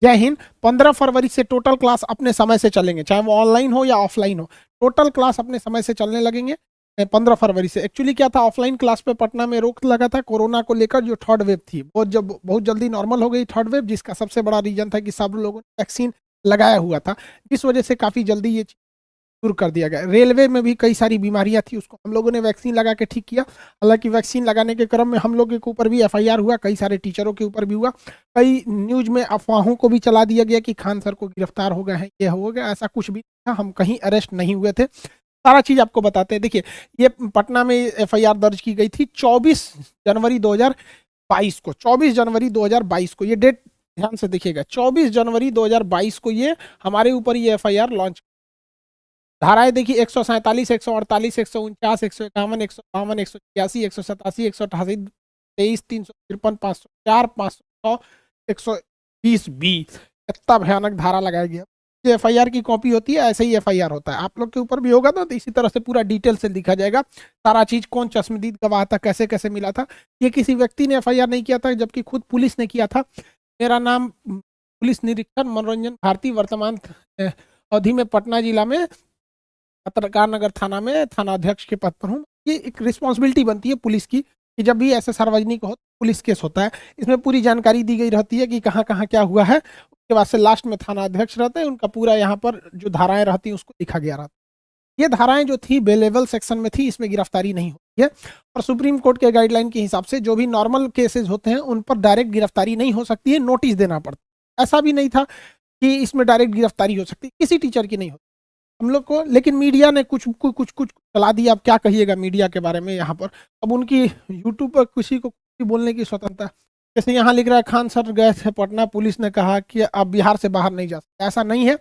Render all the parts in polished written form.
जय हिंद। 15 फरवरी से total class अपने समय से चलेंगे, चाहे वो ऑनलाइन हो या ऑफलाइन हो, टोटल क्लास अपने समय से चलने लगेंगे 15 फरवरी से। एक्चुअली क्या था, ऑफलाइन क्लास पे पटना में रोक लगा था कोरोना को लेकर, जो थर्ड वेव थी वो जब बहुत जल्दी नॉर्मल हो गई थर्ड वेव, जिसका सबसे बड़ा रीजन था कि सब लोगों ने वैक्सीन लगाया हुआ था, इस वजह से काफी जल्दी ये दूर कर दिया गया। रेलवे में भी कई सारी बीमारियां थी, उसको हम लोगों ने वैक्सीन लगा के ठीक किया। हालांकि वैक्सीन लगाने के क्रम में हम लोग के ऊपर भी एफआईआर हुआ, कई सारे टीचरों के ऊपर भी हुआ, कई न्यूज में अफवाहों को भी चला दिया गया कि खान सर को गिरफ्तार हो गए हैं, ये हो गया, ऐसा कुछ भी था, हम कहीं अरेस्ट नहीं हुए थे। सारा चीज आपको बताते हैं। देखिए, ये पटना में एफआईआर दर्ज की गई थी 24 जनवरी 2022 को, 24 जनवरी 2022 को, ये डेट ध्यान से देखिएगा, 24 जनवरी 2022 को ये हमारे ऊपर ये एफआईआर लॉन्च। धाराएं देखिए, 147, 148, 149, 151, 152, 181, 187, 188, 23, 353, 504, 506, 120 बी, इतना भयानक धारा लगाया गया। ये एफआईआर की कॉपी होती है, ऐसे ही एफआईआर होता है, आप लोग के ऊपर भी होगा ना, तो इसी तरह से पूरा डिटेल से लिखा जाएगा सारा चीज, कौन चश्मदीद गवाह था, कैसे कैसे मिला था। ये किसी व्यक्ति ने एफआईआर नहीं किया था, जबकि खुद पुलिस ने किया था। मेरा नाम पुलिस निरीक्षक मनोरंजन भारती, वर्तमान अवधि में पटना जिला में पत्रकार नगर थाना में थाना अध्यक्ष के पद पर हूँ। ये एक रिस्पॉन्सिबिलिटी बनती है पुलिस की कि जब भी ऐसे सार्वजनिक हो, पुलिस केस होता है, इसमें पूरी जानकारी दी गई रहती है कि कहाँ कहाँ क्या हुआ है। उसके बाद से लास्ट में थाना अध्यक्ष रहते हैं, उनका पूरा यहाँ पर जो धाराएं रहती हैं उसको लिखा गया रहता है। ये धाराएं जो थी बेलेवल सेक्शन में थी, इसमें गिरफ्तारी नहीं होती है, और सुप्रीम कोर्ट के गाइडलाइन के हिसाब से जो भी नॉर्मल केसेस होते हैं उन पर डायरेक्ट गिरफ्तारी नहीं हो सकती है, नोटिस देना पड़ता है। ऐसा भी नहीं था कि इसमें डायरेक्ट गिरफ्तारी हो सकती, किसी टीचर की नहीं होती हम लोग को, लेकिन मीडिया ने कुछ कुछ कुछ कुछ चला दिया। अब क्या कहिएगा मीडिया के बारे में यहाँ पर, अब उनकी यूट्यूब पर किसी को कुछ भी बोलने की स्वतंत्रता। जैसे यहाँ लिख रहा है, खान सर गए थे पटना, पुलिस ने कहा कि अब बिहार से बाहर नहीं जा सकते। ऐसा नहीं है,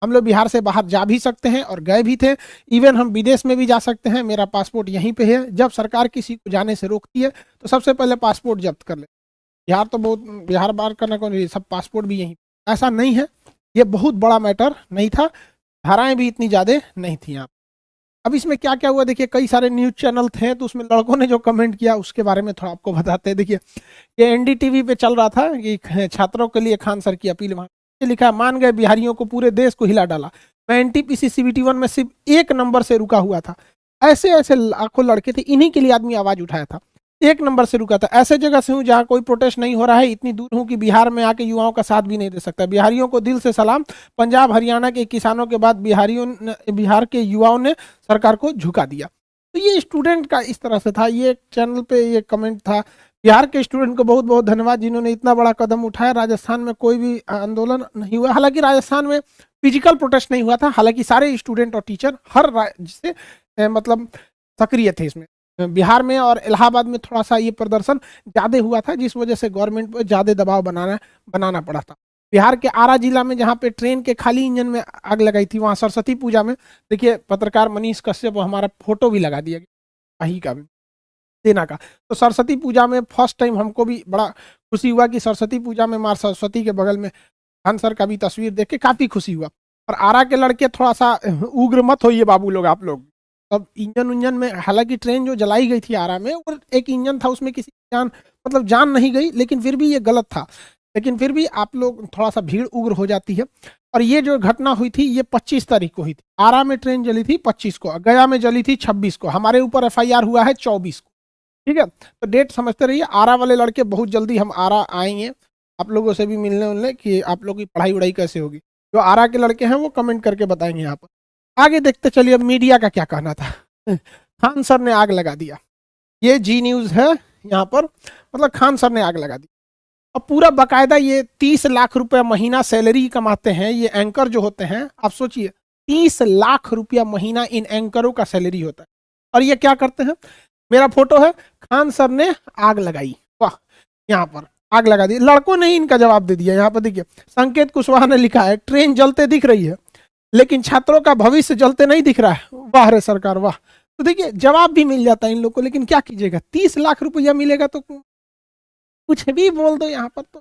हम लोग बिहार से बाहर जा भी सकते हैं और गए भी थे। इवन हम विदेश में भी जा सकते हैं, मेरा पासपोर्ट यहीं पे है। जब सरकार किसी को जाने से रोकती है तो सबसे पहले पासपोर्ट जब्त कर ले। बिहार तो बहुत, बिहार बाहर करना कौन, सब पासपोर्ट भी यहीं। ऐसा नहीं है, ये बहुत बड़ा मैटर नहीं था, धाराएं भी इतनी ज्यादा नहीं थी यहाँ। अब इसमें क्या क्या हुआ देखिए, कई सारे न्यूज चैनल थे, तो उसमें लड़कों ने जो कमेंट किया उसके बारे में थोड़ा आपको बताते हैं। देखिए, ये एनडीटीवी पे चल रहा था कि छात्रों के लिए खान सर की अपील, वहां लिखा है, मान गए बिहारियों को पूरे देश को हिला डाला, मैं एनटीपीसी CBT 1 में सिर्फ 1 नंबर से रुका हुआ था। ऐसे ऐसे लाखों लड़के थे, इन्हीं के लिए आदमी आवाज उठाया था, 1 नंबर से रुका था। ऐसे जगह से हूँ जहाँ कोई प्रोटेस्ट नहीं हो रहा है, इतनी दूर हूँ कि बिहार में आके युवाओं का साथ भी नहीं दे सकता। बिहारियों को दिल से सलाम, पंजाब हरियाणा के किसानों के बाद बिहार के युवाओं ने सरकार को झुका दिया। तो ये स्टूडेंट का इस तरह से था, ये चैनल पे ये कमेंट था। बिहार के स्टूडेंट को बहुत बहुत धन्यवाद जिन्होंने इतना बड़ा कदम उठाया। राजस्थान में कोई भी आंदोलन नहीं हुआ, हालांकि राजस्थान में फिजिकल प्रोटेस्ट नहीं हुआ था, हालांकि सारे स्टूडेंट और टीचर हर राज्य से मतलब सक्रिय थे इसमें। बिहार में और इलाहाबाद में थोड़ा सा ये प्रदर्शन ज्यादा हुआ था, जिस वजह से गवर्नमेंट पर ज्यादा दबाव बनाना पड़ा था। बिहार के आरा जिला में जहाँ पे ट्रेन के खाली इंजन में आग लगाई थी, वहाँ सरस्वती पूजा में देखिए, पत्रकार मनीष कश्यप हमारा फोटो भी लगा दिया गया वही का भी, सेना का। तो सरस्वती पूजा में फर्स्ट टाइम हमको भी बड़ा खुशी हुआ कि सरस्वती पूजा में माँ सरस्वती के बगल में खान सर का भी तस्वीर देख के काफी खुशी हुआ। और आरा के लड़के थोड़ा सा उग्र मत होइए बाबू लोग, आप लोग अब इंजन उंजन में, हालांकि ट्रेन जो जलाई गई थी आरा में, और एक इंजन था उसमें किसी की जान, मतलब जान नहीं गई, लेकिन फिर भी ये गलत था। लेकिन फिर भी आप लोग थोड़ा सा भीड़ उग्र हो जाती है। और ये जो घटना हुई थी ये 25 तारीख को हुई थी। आरा में ट्रेन जली थी 25 को, गया में जली थी 26 को, हमारे ऊपर एफआईआर हुआ है 24 को। ठीक है, तो डेट समझते रहिए। आरा वाले लड़के बहुत जल्दी हम आरा आएंगे, आप लोगों से भी मिलने उलने कि आप लोग की पढ़ाई वढ़ाई कैसे होगी। जो आरा के लड़के हैं वो कमेंट करके बताएंगे यहाँ पर। आगे देखते चलिए, अब मीडिया का क्या कहना था। खान सर ने आग लगा दिया, ये जी न्यूज है यहाँ पर, मतलब खान सर ने आग लगा दी। अब पूरा बकायदा ये 30 लाख रुपया महीना सैलरी कमाते हैं ये एंकर जो होते हैं, आप सोचिए 30 लाख रुपया महीना इन एंकरों का सैलरी होता है। और ये क्या करते हैं, मेरा फोटो है, खान सर ने आग लगाई, वाह, यहाँ पर आग लगा दी। लड़कों ने ही इनका जवाब दे दिया। यहाँ पर देखिए, संकेत कुशवाहा ने लिखा है, ट्रेन जलते दिख रही है लेकिन छात्रों का भविष्य जलते नहीं दिख रहा है, वाह रे सरकार वाह। तो देखिए, जवाब भी मिल जाता है इन लोग को, लेकिन क्या कीजिएगा, 30 लाख रुपया मिलेगा तो कुछ भी बोल दो यहाँ पर। तो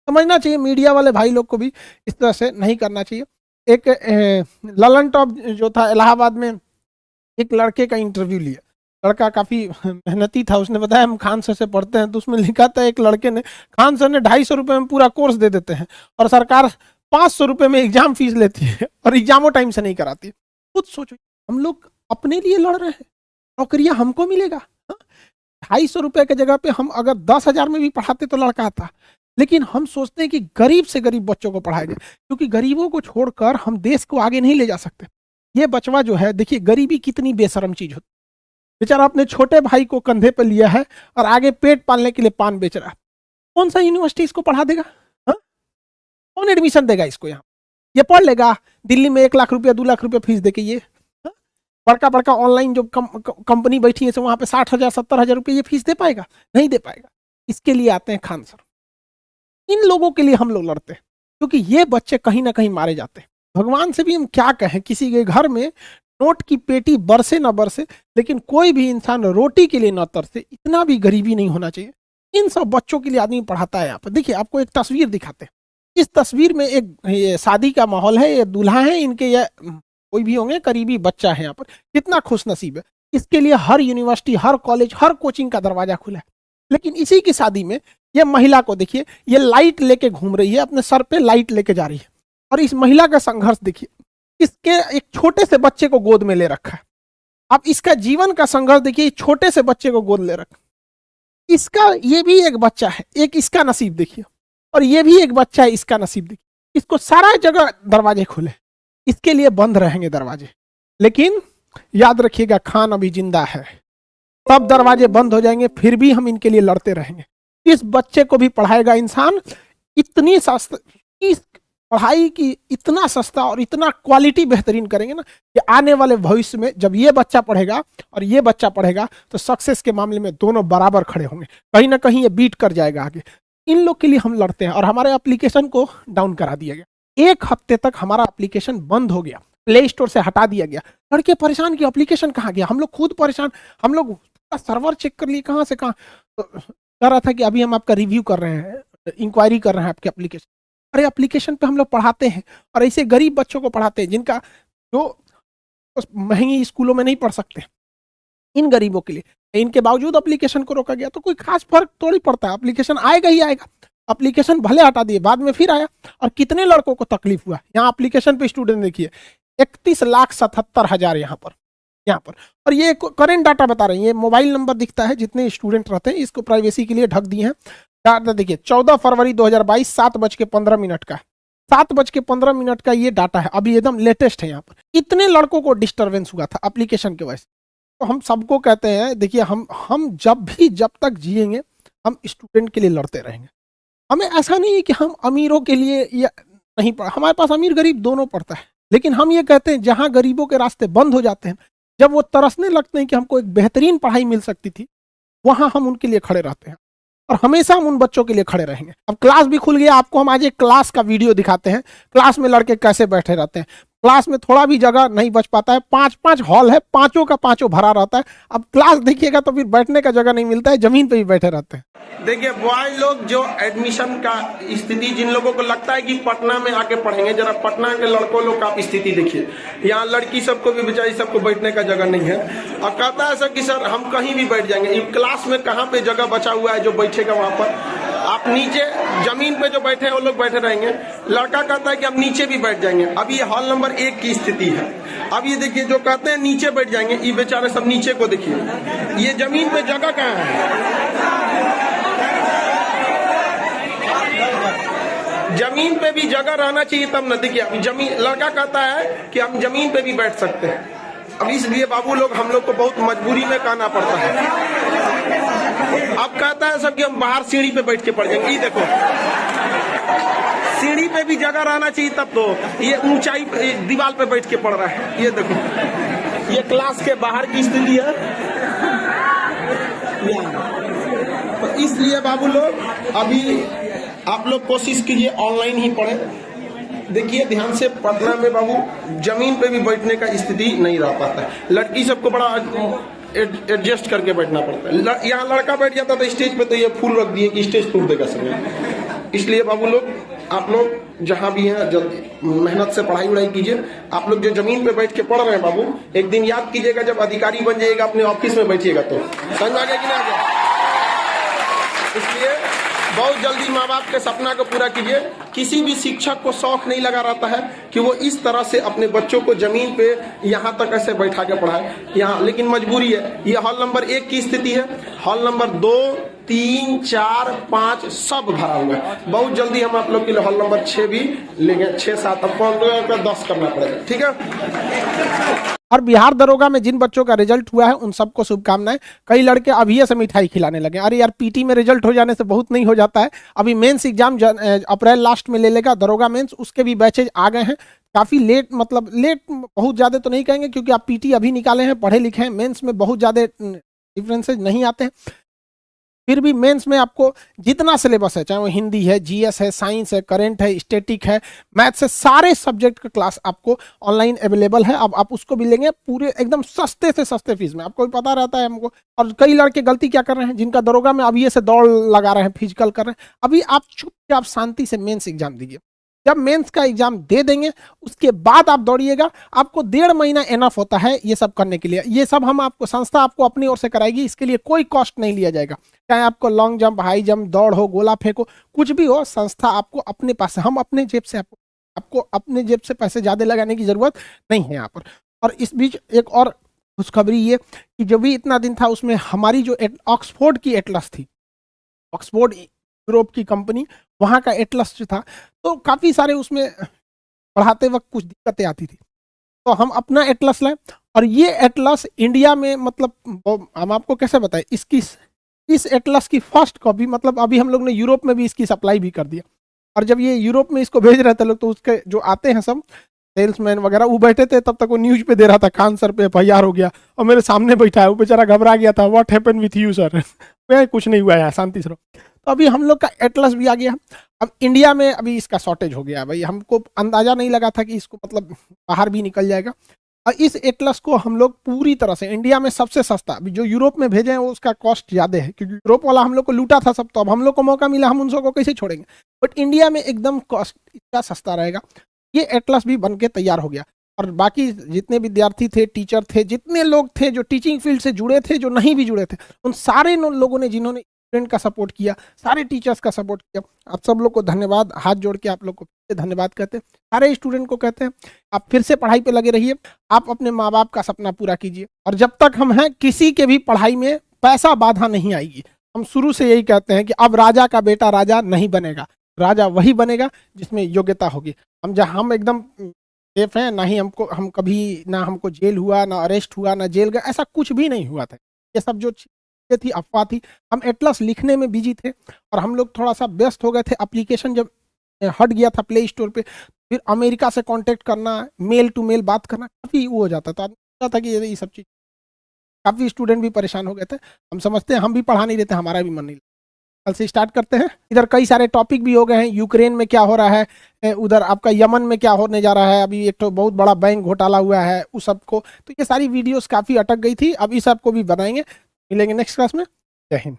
समझना चाहिए मीडिया वाले भाई लोग को भी, इस तरह से नहीं करना चाहिए। एक ललन टॉप जो था इलाहाबाद में, एक लड़के का इंटरव्यू लिया, लड़का काफी मेहनती था, उसने बताया हम खान सर से पढ़ते हैं, तो उसमें लिखा था एक लड़के ने, खान सर ने 250 रुपये में पूरा कोर्स दे देते हैं और सरकार 500 रुपये में एग्जाम फीस लेती है और एग्जामों टाइम से नहीं कराती है। खुद सोचो, हम लोग अपने लिए लड़ रहे हैं, नौकरियां हमको मिलेगा। 250 रुपये की जगह पे हम अगर 10,000 में भी पढ़ाते तो लड़का आता, लेकिन हम सोचते हैं कि गरीब से गरीब बच्चों को पढ़ाया जाए, क्योंकि गरीबों को छोड़कर हम देश को आगे नहीं ले जा सकते। ये बचवा जो है, देखिए गरीबी कितनी बेशरम चीज होती है। बेचारा अपने छोटे भाई को कंधे पर लिया है और आगे पेट पालने के लिए पान बेच रहा है। कौन सा यूनिवर्सिटी इसको पढ़ा देगा? हा? कौन एडमिशन देगा इसको? यहाँ ये पढ़ लेगा दिल्ली में 1 लाख रुपया 2 लाख रुपया फीस देके, ये बड़का बड़का ऑनलाइन जो कंपनी बैठी है वहां पे 60,000 70,000 रुपये ये फीस दे पाएगा? नहीं दे पाएगा। इसके लिए आते हैं खान सर। इन लोगों के लिए हम लोग लड़ते हैं, क्योंकि ये बच्चे कहीं ना कहीं मारे जाते हैं। भगवान से भी हम क्या कहें, किसी के घर में नोट की पेटी बरसे ना बरसे, लेकिन कोई भी इंसान रोटी के लिए ना तरसे, इतना भी गरीबी नहीं होना चाहिए। इन सब बच्चों के लिए आदमी पढ़ाता है। यहाँ पर देखिए, आपको एक तस्वीर दिखाते हैं। इस तस्वीर में एक ये शादी का माहौल है, ये दूल्हा है, इनके ये कोई भी होंगे करीबी बच्चा है। यहाँ पर कितना खुश नसीब है, इसके लिए हर यूनिवर्सिटी, हर कॉलेज, हर कोचिंग का दरवाजा खुला है। लेकिन इसी की शादी में ये महिला को देखिए, ये लाइट लेके घूम रही है, अपने सर पे लाइट लेके जा रही है। और इस महिला का संघर्ष देखिए, इसके एक छोटे से बच्चे को गोद में ले रखा है। अब इसका जीवन का संघर्ष देखिए, छोटे से बच्चे को गोद ले रखा। इसका ये भी एक बच्चा है, एक इसका नसीब देखिए, और ये भी एक बच्चा है, इसका नसीब देखिए। इसको सारा जगह दरवाजे खुले, इसके लिए बंद रहेंगे दरवाजे। लेकिन याद रखिएगा, खान अभी जिंदा है, तब दरवाजे बंद हो जाएंगे, फिर भी हम इनके लिए लड़ते रहेंगे। इस बच्चे को भी पढ़ाएगा इंसान। इतनी सस्ता, इस पढ़ाई की इतना सस्ता और इतना क्वालिटी बेहतरीन करेंगे ना, कि आने वाले भविष्य में जब ये बच्चा पढ़ेगा और ये बच्चा पढ़ेगा, तो सक्सेस के मामले में दोनों बराबर खड़े होंगे। कहीं ना कहीं ये बीट कर जाएगा आगे। इन लोग के लिए हम लड़ते हैं। और हमारे एप्लीकेशन को डाउन करा दिया गया, 1 हफ्ते तक हमारा एप्लीकेशन बंद हो गया, प्ले स्टोर से हटा दिया गया। लड़के परेशान कि एप्लीकेशन कहाँ गया, हम लोग खुद परेशान। हम लोग सर्वर चेक कर लिए, कहाँ से कहाँ। तो कह रहा था कि अभी हम आपका रिव्यू कर रहे हैं, इंक्वायरी कर रहे हैं आपके एप्लीकेशन। अरे एप्लीकेशन पे हम लोग पढ़ाते हैं, और ऐसे गरीब बच्चों को पढ़ाते हैं जिनका जो महंगी स्कूलों में नहीं पढ़ सकते। इन गरीबों के लिए, इनके बावजूद एप्लीकेशन को रोका गया। तो कोई खास फर्क थोड़ी पड़ता है, एप्लीकेशन आएगा ही आएगा। एप्लीकेशन भले हटा दिए, बाद में फिर आया, और कितने लड़कों को तकलीफ हुआ। यहाँ एप्लीकेशन पे स्टूडेंट देखिए, 31,77,000 यहाँ पर। और ये करेंट डाटा बता रहे हैं, ये मोबाइल नंबर दिखता है जितने स्टूडेंट रहते हैं, इसको प्राइवेसी के लिए ढक दिए हैं। डाटा देखिए, 14 फरवरी 2022 7:15 का, 7:15 का ये डाटा है, अभी एकदम लेटेस्ट है। यहाँ पर इतने लड़कों को डिस्टर्बेंस हुआ था एप्लीकेशन के वजह से। तो हम सबको कहते हैं, देखिए हम जब तक जिएंगे, हम स्टूडेंट के लिए लड़ते रहेंगे। हमें ऐसा नहीं है कि हम अमीरों के लिए या नहीं पढ़ा, हमारे पास अमीर गरीब दोनों पढ़ता है। लेकिन हम ये कहते हैं, जहां गरीबों के रास्ते बंद हो जाते हैं, जब वो तरसने लगते हैं कि हमको एक बेहतरीन पढ़ाई मिल सकती थी, वहां हम उनके लिए खड़े रहते हैं। और हमेशा हम उन बच्चों के लिए खड़े रहेंगे। अब क्लास भी खुल गया, आपको हम आज एक क्लास का वीडियो दिखाते हैं। क्लास में लड़के कैसे बैठे रहते हैं। क्लास में थोड़ा भी जगह नहीं बच पाता है, 5-5 हॉल है, पांचों का पांचों भरा रहता है। अब क्लास देखिएगा तो फिर बैठने का जगह नहीं मिलता है, जमीन पे ही बैठे रहते हैं। देखिए बॉय लोग, जो एडमिशन का स्थिति, जिन लोगों को लगता है कि पटना में आके पढ़ेंगे, जरा पटना के लड़कों लोग का स्थिति देखिए। यहाँ लड़की सबको भी, बेचारी सबको बैठने का जगह नहीं है, और कहता है सर कि सर हम कहीं भी बैठ जाएंगे। क्लास में कहाँ पे जगह बचा हुआ है जो बैठेगा वहां पर? आप नीचे जमीन पे जो बैठे हैं वो लोग बैठे रहेंगे। लड़का कहता है कि हम नीचे भी बैठ जाएंगे। अब ये हॉल नंबर 1 की स्थिति है। अब ये देखिए, जो कहते हैं नीचे बैठ जाएंगे, ये बेचारे सब नीचे को देखिए, ये जमीन पे जगह कहाँ है? जमीन पे भी जगह रहना चाहिए तब न। देखिए अभी जमीन, लड़का कहता है कि हम जमीन पे भी बैठ सकते हैं। अब इसलिए बाबू लोग, हम लोग को बहुत मजबूरी में कहना पड़ता है। अब कहता है सब कि हम बाहर सीढ़ी पे बैठ के पढ़ जाएंगे। ये देखो, सीढ़ी पे भी जगह रहना चाहिए तब तो। ये ऊंचाई दीवार पे बैठ के पढ़ रहा है। ये देखो, ये क्लास के बाहर की स्थिति है। तो इसलिए बाबू लोग, अभी आप लोग कोशिश कीजिए ऑनलाइन ही पढ़े। देखिए ध्यान से, पटना में बाबू जमीन पे भी बैठने का स्थिति नहीं रह पाता है। लड़की सबको बड़ा एडजस्ट करके बैठना पड़ता है। यहाँ लड़का बैठ जाता था स्टेज पे, तो ये फूल रख दिए कि स्टेज टूट देगा सब। इसलिए बाबू लोग आप लोग जहां भी हैं जल्दी मेहनत से पढ़ाई वढ़ाई कीजिए। आप लोग जो जमीन पे बैठ के पढ़ रहे हैं बाबू, एक दिन याद कीजिएगा जब अधिकारी बन जाइएगा अपने ऑफिस में बैठिएगा तो समझ में आ गया कि नहीं आ गया। इसलिए बहुत जल्दी माँ बाप के सपना को पूरा कीजिए। किसी भी शिक्षक को शौक नहीं लगा रहता है कि वो इस तरह से अपने बच्चों को जमीन पे यहाँ तक ऐसे बैठा के पढ़ाए यहाँ, लेकिन मजबूरी है। ये हॉल नंबर 1 की स्थिति है, हॉल नंबर 2, 3, 4, 5 सब भरा हुआ है। बहुत जल्दी हम आप लोग के लिए हॉल नंबर 6 भी लेंगे, 6, 7 अब 10 करना पड़ेगा, ठीक है। और बिहार दरोगा में जिन बच्चों का रिजल्ट हुआ है उन सबको शुभकामनाएं। कई लड़के अभी से मिठाई खिलाने लगे, अरे यार पीटी में रिजल्ट हो जाने से बहुत नहीं हो जाता है। अभी मेंस एग्जाम अप्रैल लास्ट में ले लेगा दरोगा मेंस, उसके भी बैचेज आ गए हैं। काफ़ी लेट, मतलब लेट बहुत ज़्यादा तो नहीं कहेंगे क्योंकि आप पीटी अभी निकाले हैं, पढ़े लिखे हैं, मेंस में बहुत ज़्यादा डिफरेंसेज नहीं आते हैं। फिर भी मेंस में आपको जितना सिलेबस है, चाहे वो हिंदी है, जीएस है, साइंस है, करंट है, स्टैटिक है, मैथ्स है, सारे सब्जेक्ट का क्लास आपको ऑनलाइन अवेलेबल है। अब आप उसको भी लेंगे पूरे एकदम सस्ते से सस्ते फीस में, आपको भी पता रहता है हमको। और कई लड़के गलती क्या कर रहे हैं, जिनका दरोगा में अभी से दौड़ लगा रहे हैं, फिजिकल कर रहे हैं, अभी आप चुपचाप शांति से मेंस एग्जाम दीजिए। जब मेंस का एग्जाम दे देंगे उसके बाद आप दौड़िएगा। आपको 1.5 महीना एनफ होता है ये सब करने के लिए। ये सब हम आपको, संस्था आपको अपनी ओर से कराएगी, इसके लिए कोई कॉस्ट नहीं लिया जाएगा। चाहे आपको लॉन्ग जंप, हाई जंप, दौड़ हो, गोला फेंक हो, कुछ भी हो, संस्था आपको अपने पास, हम अपने जेब से आपको अपने जेब से पैसे ज़्यादा लगाने की जरूरत नहीं है यहाँ पर। और इस बीच एक और खुशखबरी ये कि जो भी इतना दिन था उसमें हमारी जो ऑक्सफोर्ड की एटलस थी, ऑक्सफोर्ड यूरोप की कंपनी, वहाँ का एटलस जो था, तो काफ़ी सारे उसमें पढ़ाते वक्त कुछ दिक्कतें आती थी, तो हम अपना एटलस लाए। और ये एटलस इंडिया में, मतलब हम आपको कैसे बताएं, इस एटलस की फर्स्ट कॉपी, मतलब अभी हम लोग ने यूरोप में भी इसकी सप्लाई भी कर दिया। और जब ये यूरोप में इसको भेज रहे थे लोग, तो उसके जो आते हैं सब सेल्समैन वगैरह, वो बैठे थे, तब तक वो न्यूज पे दे रहा था कान सर पे FIR हो गया, और मेरे सामने बैठा है, वो बेचारा घबरा गया था, what happen with you sir. कुछ नहीं हुआ है, शांति से रहो। तो अभी हम लोग का एटलस भी आ गया। अब इंडिया में अभी इसका शॉर्टेज हो गया भाई, हमको अंदाजा नहीं लगा था कि इसको मतलब बाहर भी निकल जाएगा। और इस एटलस को हम लोग पूरी तरह से इंडिया में सबसे सस्ता, अभी जो यूरोप में भेजे हैं वो उसका कॉस्ट ज़्यादा है, क्योंकि यूरोप वाला हम लोग को लूटा था सब, तो अब हम लोग को मौका मिला, हम उन सबको कैसे छोड़ेंगे। बट इंडिया में एकदम कॉस्ट इसका सस्ता रहेगा। ये एटलस भी बन के तैयार हो गया। और बाकी जितने विद्यार्थी थे, टीचर थे, जितने लोग थे जो टीचिंग फील्ड से जुड़े थे, जो नहीं भी जुड़े थे, उन सारे लोगों ने जिन्होंने स्टूडेंट का सपोर्ट किया, सारे टीचर्स का सपोर्ट किया, आप सब लोग को धन्यवाद। हाथ जोड़ के आप लोग को धन्यवाद कहते हैं, सारे स्टूडेंट को कहते हैं। आप फिर से पढ़ाई पे लगे रहिए, आप अपने माँ बाप का सपना पूरा कीजिए। और जब तक हम हैं, किसी के भी पढ़ाई में पैसा बाधा नहीं आएगी। हम शुरू से यही कहते हैं कि अब राजा का बेटा राजा नहीं बनेगा, राजा वही बनेगा जिसमें योग्यता होगी। हम एकदम सेफ हैं, ना ही हम कभी, ना हमको जेल हुआ, ना अरेस्ट हुआ, ना जेल गए, ऐसा कुछ भी नहीं हुआ था। ये सब जो थी अफवाह थी। हम एटलस लिखने में बिजी थे और हम लोग थोड़ा सा व्यस्त हो गए थे। एप्लीकेशन जब हट गया था प्ले स्टोर पे, फिर अमेरिका से कांटेक्ट करना, मेल टू मेल बात करना काफ़ी वो हो जाता था। था कि ये सब चीज़, काफ़ी स्टूडेंट भी परेशान हो गए थे। हम समझते हैं, हम भी पढ़ा नहीं रहे थे, हमारा भी मन नहीं। कल से स्टार्ट करते हैं। इधर कई सारे टॉपिक भी हो गए हैं, यूक्रेन में क्या हो रहा है, उधर आपका यमन में क्या होने जा रहा है, अभी एक तो बहुत बड़ा बैंक घोटाला हुआ है उस सबको, तो ये सारी वीडियोस काफ़ी अटक गई थी, अब इस सब को भी बनाएंगे। मिलेंगे नेक्स्ट क्लास में। जय हिंद।